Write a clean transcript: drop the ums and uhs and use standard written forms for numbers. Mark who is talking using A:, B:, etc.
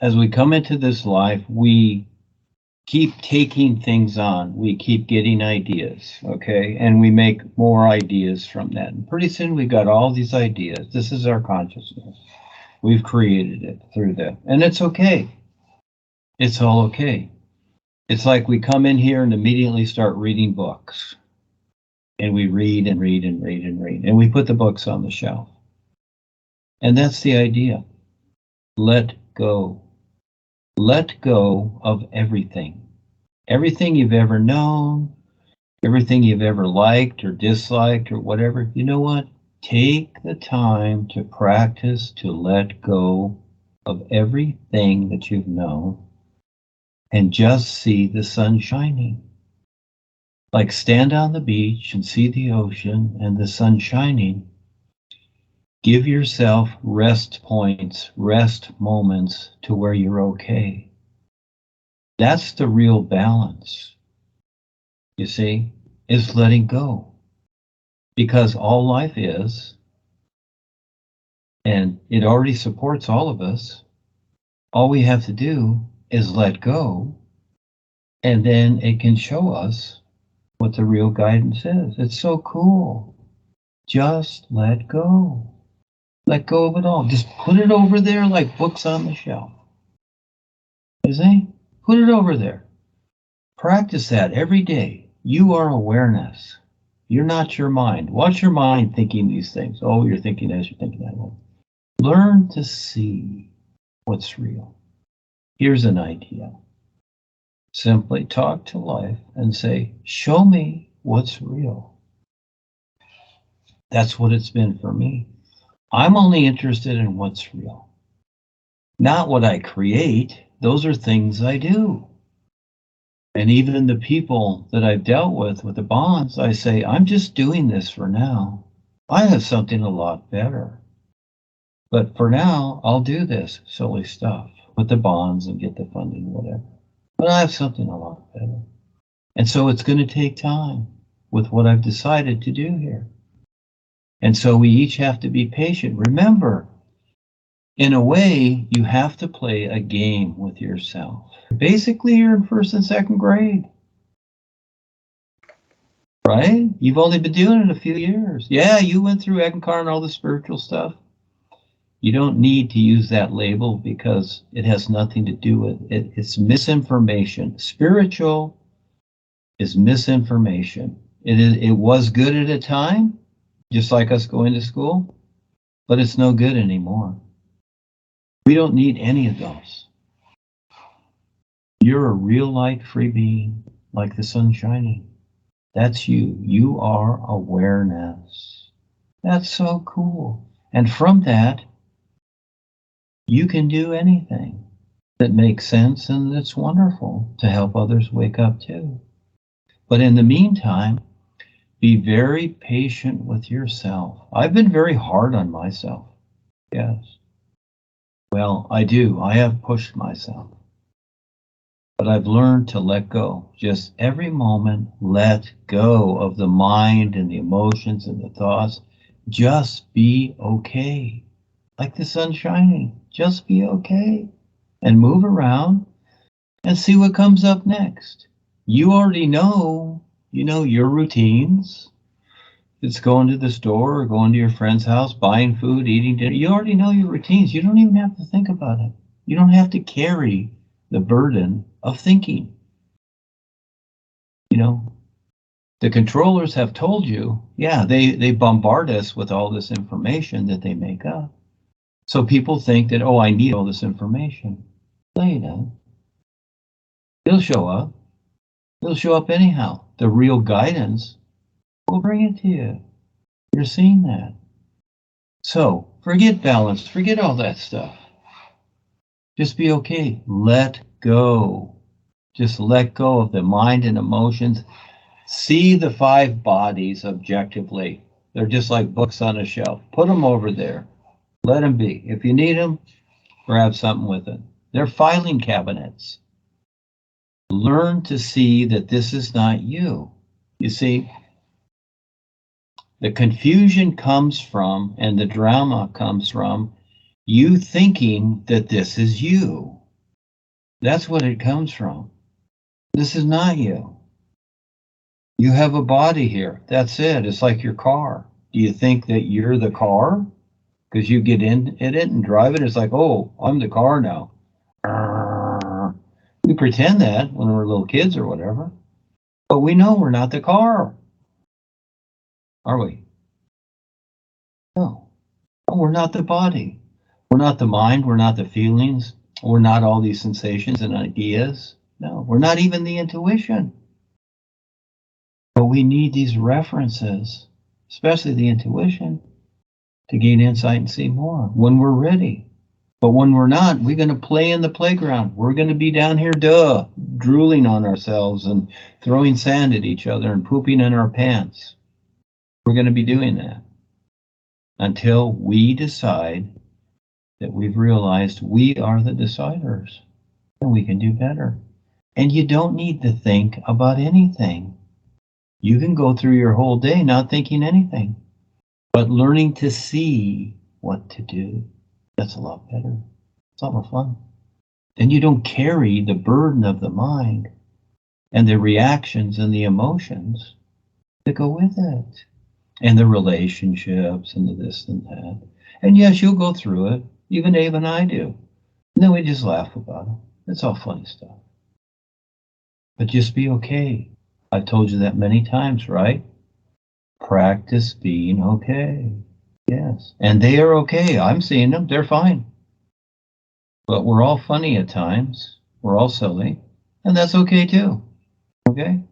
A: as we come into this life, we keep taking things on. We keep getting ideas, okay? And we make more ideas from that. And pretty soon we got all these ideas. This is our consciousness. We've created it through that. And it's okay. It's all okay. It's like we come in here and immediately start reading books. And we read and read and read and read. And we put the books on the shelf. And that's the idea. Let go. Let go of everything. Everything you've ever known, everything you've ever liked or disliked or whatever. You know what? Take the time to practice to let go of everything that you've known and just see the sun shining. Like stand on the beach and see the ocean and the sun shining. Give yourself rest points, rest moments to where you're okay. That's the real balance, you see, is letting go. Because all life is, and it already supports all of us, all we have to do is let go, and then it can show us what the real guidance is. It's so cool. Just let go. Let go of it all. Just put it over there like books on the shelf. You see? Put it over there. Practice that every day. You are awareness. You're not your mind. Watch your mind thinking these things. Oh, you're thinking this, you're thinking that. Learn to see what's real. Here's an idea. Simply talk to life and say, show me what's real. That's what it's been for me. I'm only interested in what's real. Not what I create. Those are things I do. And even the people that I've dealt with the bonds, I say, I'm just doing this for now. I have something a lot better. But for now, I'll do this silly stuff with the bonds and get the funding, whatever. But I have something a lot better. And so it's going to take time with what I've decided to do here. And so we each have to be patient. Remember, in a way, you have to play a game with yourself. Basically, you're in 1st and 2nd grade. Right? You've only been doing it a few years. Yeah, you went through Eckankar and all the spiritual stuff. You don't need to use that label because it has nothing to do with it. It's misinformation. Spiritual is misinformation. It was good at a time, just like us going to school, but it's no good anymore. We don't need any of those. You're a real light free being, like the sun shining. That's you. You are awareness. That's so cool. And from that, you can do anything that makes sense and that's wonderful to help others wake up too. But in the meantime, be very patient with yourself. I've been very hard on myself. Yes. Well, I do. I have pushed myself. But I've learned to let go. Just every moment, let go of the mind and the emotions and the thoughts. Just be okay. Like the sun shining. Just be okay. And move around and see what comes up next. You already know, your routines. It's going to the store or going to your friend's house, buying food, eating dinner. You already know your routines. You don't even have to think about it. You don't have to carry the burden of thinking. The controllers have told you, yeah, they bombard us with all this information that they make up. So people think that, oh, I need all this information. No, you don't. It'll show up. It'll show up anyhow. The real guidance will bring it to you. You're seeing that. So forget balance. Forget all that stuff. Just be okay. Let go. Just let go of the mind and emotions. See the 5 bodies objectively. They're just like books on a shelf. Put them over there. Let them be. If you need them, grab something with it. They're filing cabinets. Learn to see that this is not you. You see, the confusion comes from, and the drama comes from, you thinking that this is you. That's what it comes from. This is not you. You have a body here. That's it. It's like your car. Do you think that you're the car? Because you get in it and drive it. It's like, oh, I'm the car now. We pretend that when we're little kids or whatever. But we know we're not the car. Are we? No. We're not the body. We're not the mind. We're not the feelings. We're not all these sensations and ideas. No, we're not even the intuition. But we need these references, especially the intuition, to gain insight and see more when we're ready. But when we're not, we're going to play in the playground. We're going to be down here, drooling on ourselves and throwing sand at each other and pooping in our pants. We're going to be doing that until we decide that we've realized we are the deciders and we can do better. And you don't need to think about anything. You can go through your whole day not thinking anything, but learning to see what to do. That's a lot better. It's a lot more fun. Then you don't carry the burden of the mind and the reactions and the emotions that go with it, and the relationships and the this and that. And yes, you'll go through it. Even Abe and I do. And then we just laugh about it. It's all funny stuff. But just be okay. I've told you that many times, right? Practice being okay. Yes. And they are okay. I'm seeing them. They're fine. But we're all funny at times. We're all silly. And that's okay too. Okay?